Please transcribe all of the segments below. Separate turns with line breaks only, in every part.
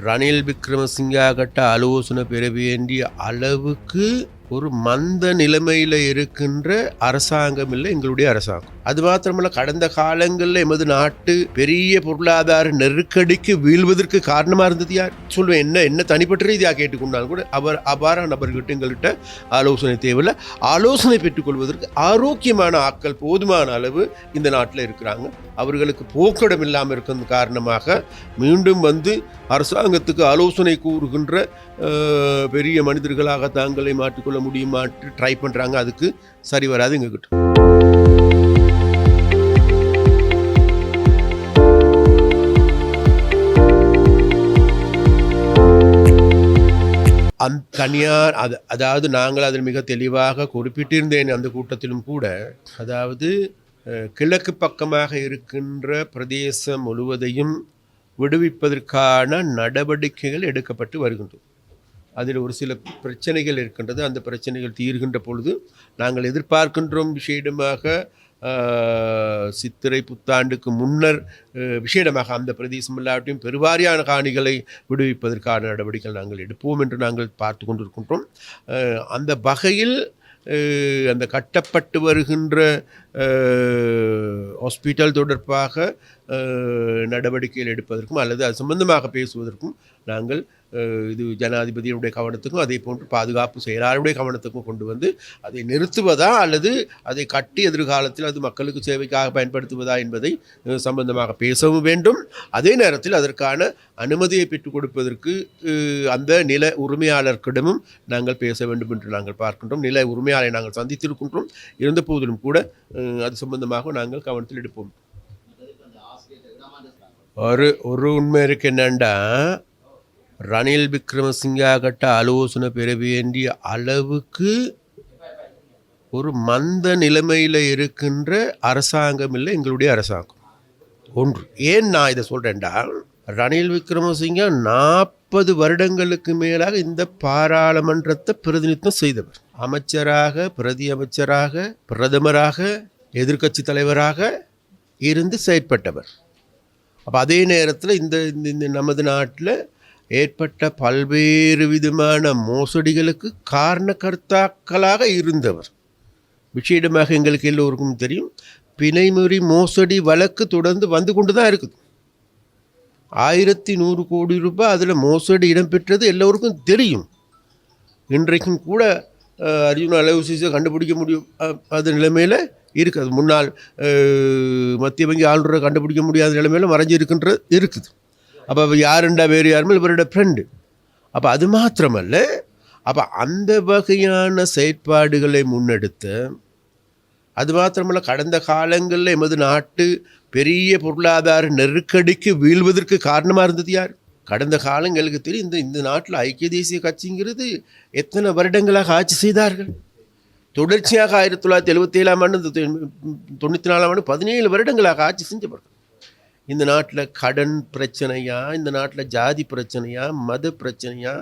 ரணில் விக்ரமசிங்காகட்ட ஆலோசனை பெற வேண்டிய அளவுக்கு ஒரு மந்த நிலைமையில் இருக்கின்ற அரசாங்கம் இல்லை எங்களுடைய அரசாங்கம். அது மாத்திரமல்ல, கடந்த காலங்களில் எமது நாட்டு பெரிய பொருளாதார நெருக்கடிக்கு வீழ்வதற்கு காரணமாக இருந்தது யார் சொல்லுவேன். என்ன தனிப்பட்ட ரீதியாக கேட்டுக்கொண்டாலும் கூட அவ்வாறான நபர்கிட்ட எங்கள்கிட்ட ஆலோசனை தேவையில்லை. ஆலோசனை பெற்றுக்கொள்வதற்கு ஆரோக்கியமான ஆட்கள் போதுமான அளவு இந்த நாட்டில் இருக்கிறாங்க. அவர்களுக்கு போக்கிடம் இல்லாமல் இருக்கிறது காரணமாக மீண்டும் அரசாங்கத்துக்கு ஆலோசனை கூறுகின்ற பெரிய மனிதர்களாக தாங்களை மாற்றிக்கொள்ள முடியுமாட்டு ட்ரை பண்ணுறாங்க. அதுக்கு சரி வராது எங்ககிட்ட. தனியார் அதாவது நாங்கள் அதில் மிக தெளிவாக குறிப்பிட்டிருந்தேன் அந்த கூட்டத்திலும் கூட. அதாவது கிழக்கு பக்கமாக இருக்கின்ற பிரதேசம் முழுவதையும் விடுவிப்பதற்கான நடவடிக்கைகள் எடுக்கப்பட்டு வருகின்றது. அதில் ஒரு சில பிரச்சனைகள் இருக்கின்றது. அந்த பிரச்சனைகள் தீர்கின்ற பொழுது நாங்கள் எதிர்பார்க்கின்றோம் விசேடமாக சித்திரை புத்தாண்டுக்கு முன்னர் விசேடமாக அந்த பிரதேசம் இல்லாட்டியும் பெருவாரியான காணிகளை விடுவிப்பதற்கான நடவடிக்கைகள் நாங்கள் எடுப்போம் என்று நாங்கள் பார்த்து கொண்டிருக்கின்றோம். அந்த வகையில் அந்த கட்டப்பட்டு வருகின்ற ஹாஸ்பிட்டல் தொடர்பாக நடவடிக்கைகள் எடுப்பதற்கும் அல்லது அது சம்பந்தமாக பேசுவதற்கும் நாங்கள் இது ஜனாதிபதியுடைய கவனத்துக்கும் அதே போன்று பாதுகாப்பு செயலாளருடைய கவனத்துக்கும் கொண்டு வந்து அதை நிறுத்துவதா அல்லது அதை கட்டி எதிர்காலத்தில் அது மக்களுக்கு சேவைக்காக பயன்படுத்துவதா என்பதை சம்பந்தமாக பேசவும் வேண்டும். அதே நேரத்தில் அதற்கான அனுமதியை பெற்றுக் கொடுப்பதற்கு அந்த நில உரிமையாளர்களிடமும் நாங்கள் பேச வேண்டும் என்று நாங்கள் பார்க்கின்றோம். நில உரிமையாளரை நாங்கள் சந்தித்திருக்கின்றோம். இருந்த போதிலும் கூட அது சம்பந்தமாக நாங்கள் கவனத்தில் எடுப்போம். ஒரு உண்மை இருக்கு என்னண்டா, ரணில் விக்ரமசிங்காகட்ட ஆலோசனை பெற வேண்டிய அளவுக்கு ஒரு மந்த நிலைமையில் இருக்கின்ற அரசாங்கம் இல்லை எங்களுடைய அரசாங்கம். ஒன்று ஏன் நான் இதை சொல்கிறேன்டா, ரணில் விக்ரமசிங்கா 40 வருடங்களுக்கு மேலாக இந்த பாராளுமன்றத்தை பிரதிநிதித்துவம் செய்தவர். அமைச்சராக, பிரதி அமைச்சராக, பிரதமராக, எதிர்க்கட்சி தலைவராக இருந்து செயற்பட்டவர். அப்போ அதே நேரத்தில் இந்த நமது நாட்டில் ஏற்பட்ட பல்வேறு விதமான மோசடிகளுக்கு காரணகர்த்தாக்களாக இருந்தவர். விசேடமாக எங்களுக்கு எல்லோருக்கும் தெரியும், பிணைமுறி மோசடி வழக்கு தொடர்ந்து வந்து கொண்டு தான் இருக்குது. 1100 கோடி ரூபாய் அதில் மோசடி இடம்பெற்றது எல்லோருக்கும் தெரியும். இன்றைக்கும் கூட அர்ஜுன் அலோசிஸை கண்டுபிடிக்க முடியும் அது நிலைமையில் இருக்குது. முன்னாள் மத்திய வங்கி ஆளுநரை கண்டுபிடிக்க முடியாத நிலைமையில் மறைஞ்சி இருக்குது. அப்போ யாருண்டா வேறு யாருமே இவரோட ஃப்ரெண்டு. அப்போ அது மாத்திரமல்ல, அப்போ அந்த வகையான செயற்பாடுகளை முன்னெடுத்து, அது மாத்திரமல்ல, கடந்த காலங்களில் எமது நாட்டு பெரிய பொருளாதார நெருக்கடிக்கு வீழ்வதற்கு காரணமாக இருந்தது யார்? கடந்த காலங்களுக்கு தெரியும். இந்த நாட்டில் ஐக்கிய தேசிய கட்சிங்கிறது எத்தனை வருடங்களாக ஆட்சி செய்தார்கள். தொடர்ச்சியாக 1977ஆம் ஆண்டு 94ஆம் ஆண்டு 17 வருடங்களாக ஆட்சி செஞ்சவர்கள். இந்த நாட்டில் கடன் பிரச்சனையா, இந்த நாட்டில் ஜாதி பிரச்சனையா, மத பிரச்சனையா,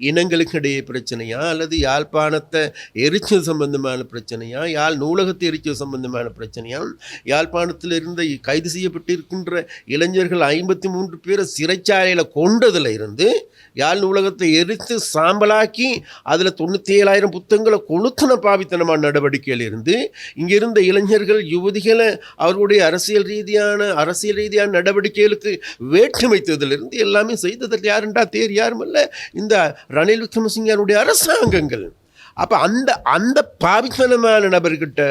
இனங்களுக்கு இடையே பிரச்சனையா, அல்லது யாழ்ப்பாணத்தை எரிச்சல் சம்பந்தமான பிரச்சனையா, யாழ் நூலகத்தை எரிச்சல் சம்பந்தமான பிரச்சனையா, யாழ்ப்பாணத்தில் இருந்த கைது செய்யப்பட்டிருக்கின்ற இளைஞர்கள் 53 பேரை சிறைச்சாலையில் கொண்டதில் இருந்து யாழ் நூலகத்தை எரித்து சாம்பலாக்கி அதில் 97,000 புத்தகங்களை கொளுத்தன பாவித்தனமான நடவடிக்கையில் இருந்து இங்கே இருந்த இளைஞர்கள் யுவதிகளை அவர்களுடைய அரசியல் ரீதியான நடவடிக்கைகளுக்கு வேற்றுமைத்ததிலிருந்து எல்லாமே செய்ததற்கு யாருண்டா யாரும் இல்லை, இந்த ரணில் விக்ரமசிங்கனுடைய அரசாங்கங்கள். அப்போ அந்த பாவித்தனமான நபர்கிட்ட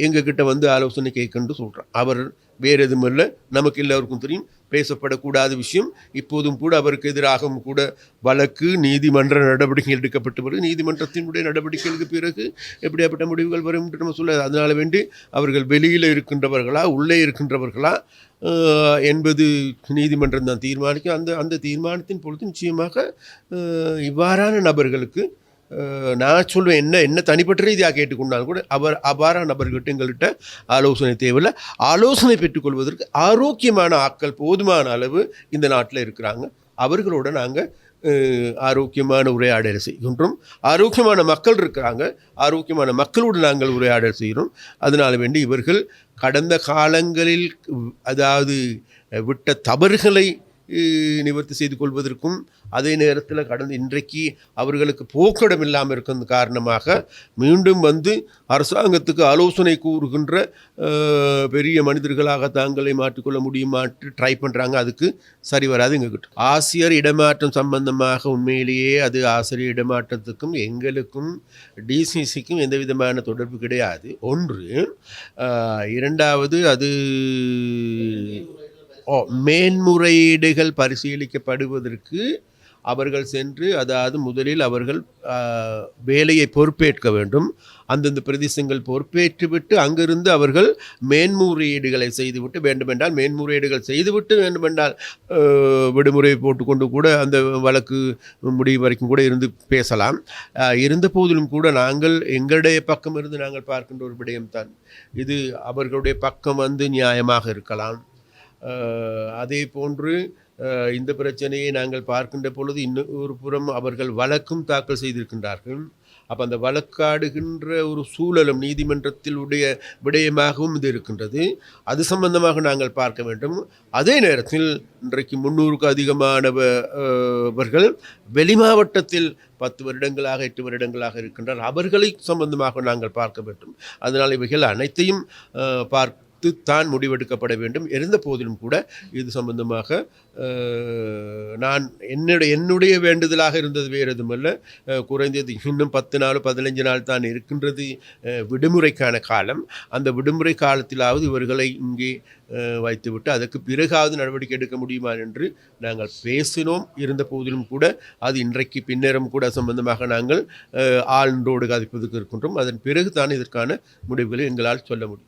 எங்ககிட்ட ஆலோசனை கேட்கணுன்னு சொல்கிறான். அவர் வேறு எதுவும் இல்லை, நமக்கு எல்லோருக்கும் தெரியும், பேசப்படக்கூடாத விஷயம். இப்போதும் கூட அவருக்கு எதிராகவும் கூட வழக்கு நீதிமன்ற நடவடிக்கைகள் எடுக்கப்பட்டு வருது. நீதிமன்றத்தினுடைய நடவடிக்கைகளுக்கு பிறகு எப்படியாப்பட்ட முடிவுகள் வரும் என்று நம்ம சொல்ல, அதனால் வேண்டி அவர்கள் வெளியில் இருக்கின்றவர்களா உள்ளே இருக்கின்றவர்களா என்பது நீதிமன்றம் தான் தீர்மானிக்கும். அந்த தீர்மானத்தின் பொழுது நிச்சயமாக இவ்வாறான நபர்களுக்கு நான் சொல்வேன், என்ன தனிப்பட்ட ரீதியாக கேட்டுக்கொண்டாலும் கூட அவ்வாறான நபர்கிட்ட எங்கள்கிட்ட ஆலோசனை தேவையில்லை. ஆலோசனை பெற்றுக்கொள்வதற்கு ஆரோக்கியமான ஆட்கள் போதுமான அளவு இந்த நாட்டில் இருக்கிறாங்க. அவர்களோட நாங்கள் ஆரோக்கியமான உரையாடல் செய்கின்றோம். ஆரோக்கியமான மக்கள் இருக்கிறாங்க, ஆரோக்கியமான மக்களோடு நாங்கள் உரையாடல் செய்கிறோம். அதனால் வேண்டி இவர்கள் கடந்த காலங்களில் அதாவது விட்ட தவறுகளை நிவர்த்தி செய்து கொள்வதற்கும் அதே நேரத்தில் கடந்த இன்றைக்கு அவர்களுக்கு போக்கிடம் இல்லாமல் இருக்கிறது காரணமாக மீண்டும் வந்து அரசாங்கத்துக்கு ஆலோசனை கூறுகின்ற பெரிய மனிதர்களாக தாங்களை மாற்றிக்கொள்ள முடியுமாட்டு ட்ரை பண்ணுறாங்க. அதுக்கு சரி வராது எங்ககிட்ட. ஆசிரியர் இடமாற்றம் சம்பந்தமாக உண்மையிலேயே அது ஆசிரியர் இடமாற்றத்துக்கும் எங்களுக்கும் டிசிசிக்கும் எந்த விதமான தொடர்பு கிடையாது. ஒன்று. இரண்டாவது, அது மேன்முறையீடுகள் பரிசீலிக்கப்படுவதற்கு அவர்கள் சென்று, அதாவது முதலில் அவர்கள் வேலையை பொறுப்பேற்க வேண்டும். அந்தந்த பிரதேசங்கள் பொறுப்பேற்றுவிட்டு அங்கிருந்து அவர்கள் மேன்முறையீடுகளை செய்துவிட்டு, வேண்டுமென்றால் மேன்முறையீடுகள் செய்துவிட்டு வேண்டுமென்றால் விடுமுறை போட்டுக்கொண்டு கூட அந்த வழக்கு முடிவு வரைக்கும் கூட இருந்து பேசலாம். இருந்த போதிலும் கூட நாங்கள் எங்களுடைய பக்கம் இருந்து நாங்கள் பார்க்கின்ற ஒரு விடயம்தான் இது. அவர்களுடைய பக்கம் வந்து நியாயமாக இருக்கலாம். அதே போன்று இந்த பிரச்சனையை நாங்கள் பார்க்கின்ற பொழுது இன்னொரு புறம் அவர்கள் வழக்கும் தாக்கல் செய்திருக்கின்றார்கள். அப்போ அந்த வழக்காடுகின்ற ஒரு சூழலும் நீதிமன்றத்தில் உடைய விடயமாகவும் இது இருக்கின்றது. அது சம்பந்தமாக நாங்கள் பார்க்க வேண்டும். அதே நேரத்தில் இன்றைக்கு 300க்கு அதிகமானவர்கள் வெளி மாவட்டத்தில் 10 வருடங்களாக 8 வருடங்களாக இருக்கின்றார். அவர்களை சம்பந்தமாக நாங்கள் பார்க்க வேண்டும். அதனால் இவைகள் அனைத்தையும் தான் முடிவெடுக்கப்பட வேண்டும். இருந்த போதிலும் கூட இது சம்பந்தமாக நான் என்னுடைய வேண்டுதலாக இருந்தது வேறு எதுவுமல்ல. குறைந்தது இன்னும் 10 நாள் 15 நாள் தான் இருக்கின்றது விடுமுறைக்கான காலம். அந்த விடுமுறை காலத்திலாவது இவர்களை இங்கே வைத்துவிட்டு அதற்கு பிறகாவது நடவடிக்கை எடுக்க முடியுமா என்று நாங்கள் பேசினோம். இருந்த போதிலும் கூட அது இன்றைக்கு பின்னரும் கூட சம்பந்தமாக நாங்கள் ஆழ்ந்தோடு கதைப்பதற்கு இருக்கின்றோம். அதன் பிறகு தான் இதற்கான முடிவுகளை எங்களால் சொல்ல முடியும்.